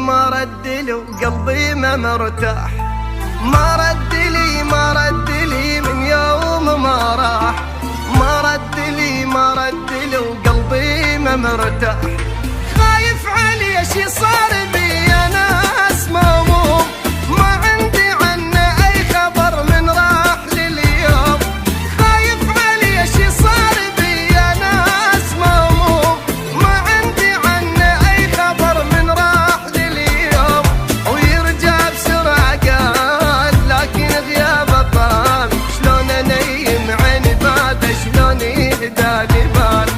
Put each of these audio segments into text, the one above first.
ما رد لي وقلبي ما مرتاح، ما رد لي ما رد لي من يوم ما راح، ما رد لي ما رد لي وقلبي ما مرتاح. خايف علي شي صار بي انا اسمه، ما عندي عنه اي خبر من راح لليوم. خايف علي شي صار بي انا اسمه، ما عندي عنه اي خبر من راح لليوم. ويرجع بسرعة قال لكن غيابه طال، شلون انيم عيني بعده شلون يهدالي بال.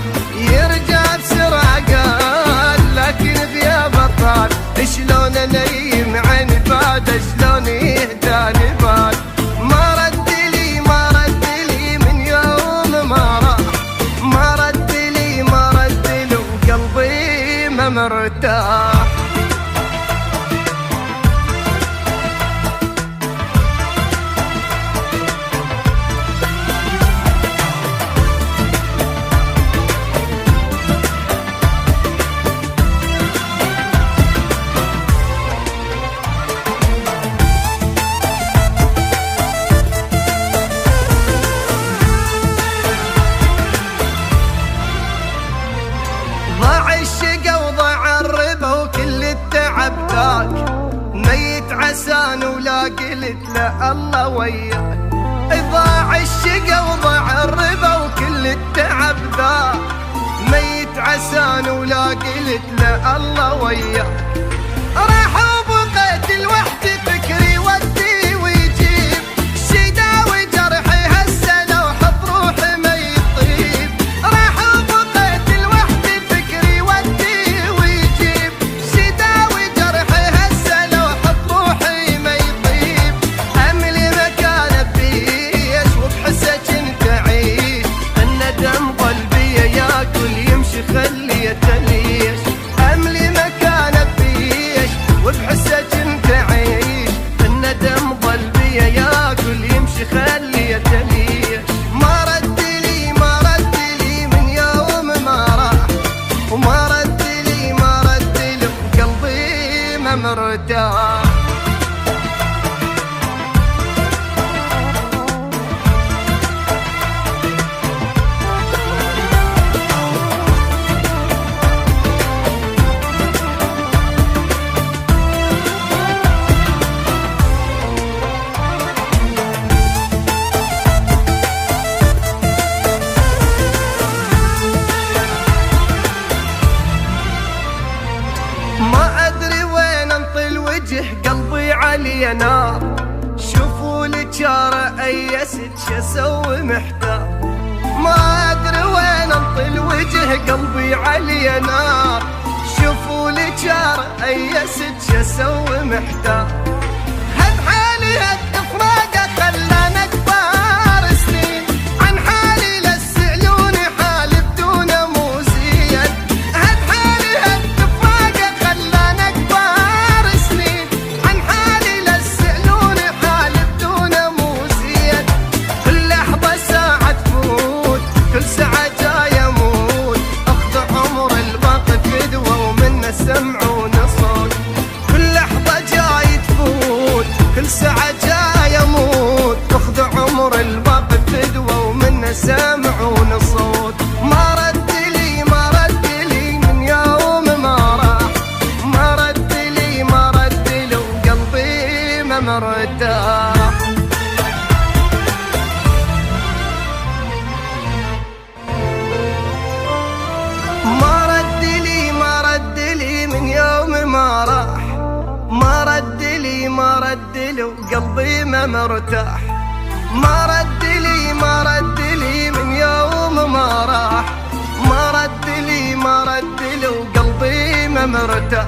يرجع بسرعة قال لكن غيابه طال، شلون انيم عيني بعده شلون يهدالي بال. ما رد لي ما رد لي من يوم ما راح، ما رد لي ما رد لي وقلبي ما مرتاح. ضاع الشقا وضاع الربا وكل التعب ذاك، ميت عسان ولا قلت له الله وياك. ضاع الشقا وضاع الربا وكل التعب ذاك، ميت عسان ولا قلت له الله وياك. راح وبقيت لوحدي فكري ودي ويجيب، شداوي جرحي هسه لو حط روحي ما يطيب. راح وبقيت لوحدي فكري ودي ويجيب، شداوي جرحي هسه لو حط روحي ما يطيب. املي مكان بيش وبحسه كنت اعيش، الندم قلبي ياكل يمشي خليه تليش. املي مكان بيش وبحسه كنت اعيش، الندم قلبي ياكل يمشي خليه تليش. ما رد لي ما رد لي من يوم ما راح، وما رد لي ما رد لي وقلبي ما مرتاح. ما ادري وين انطي الوجه قلبي علي نار، شوفوا لي جاره ايست شو اسوي محتار. ما ادري وين انطي الوجه قلبي علي نار، شوفوا لي جاره ايست شو اسوي محتار. هد حالي هد فراقه خلانا كبار سنين، عن حالي لا تسألوني حالي بدونه مو زين. هد حالي هد فراقه خلانا كبار سنين، عن حالي لا تسألوني حالي بدونه مو زين. كل لحظة ساعة تفوت كل ساعة جاي اموت، اخذ عمر الباقي فدوة ومنه سمعون صوت. كل لحظة جاي تفوت كل ساعة جاي اموت، اخذ عمر الباقي فدوة ومنه سمعون صوت. ما رد لي ما رد لي من يوم ما راح، ما رد لي ما رد لي وقلبي ما مرتاح. ما رد لي ما رد لي من يوم ما راح، ما رد لي ما رد لي وقلبي ما مرتاح. ما رد لي ما رد لي من يوم ما راح، ما رد لي ما رد لي وقلبي ما مرتاح.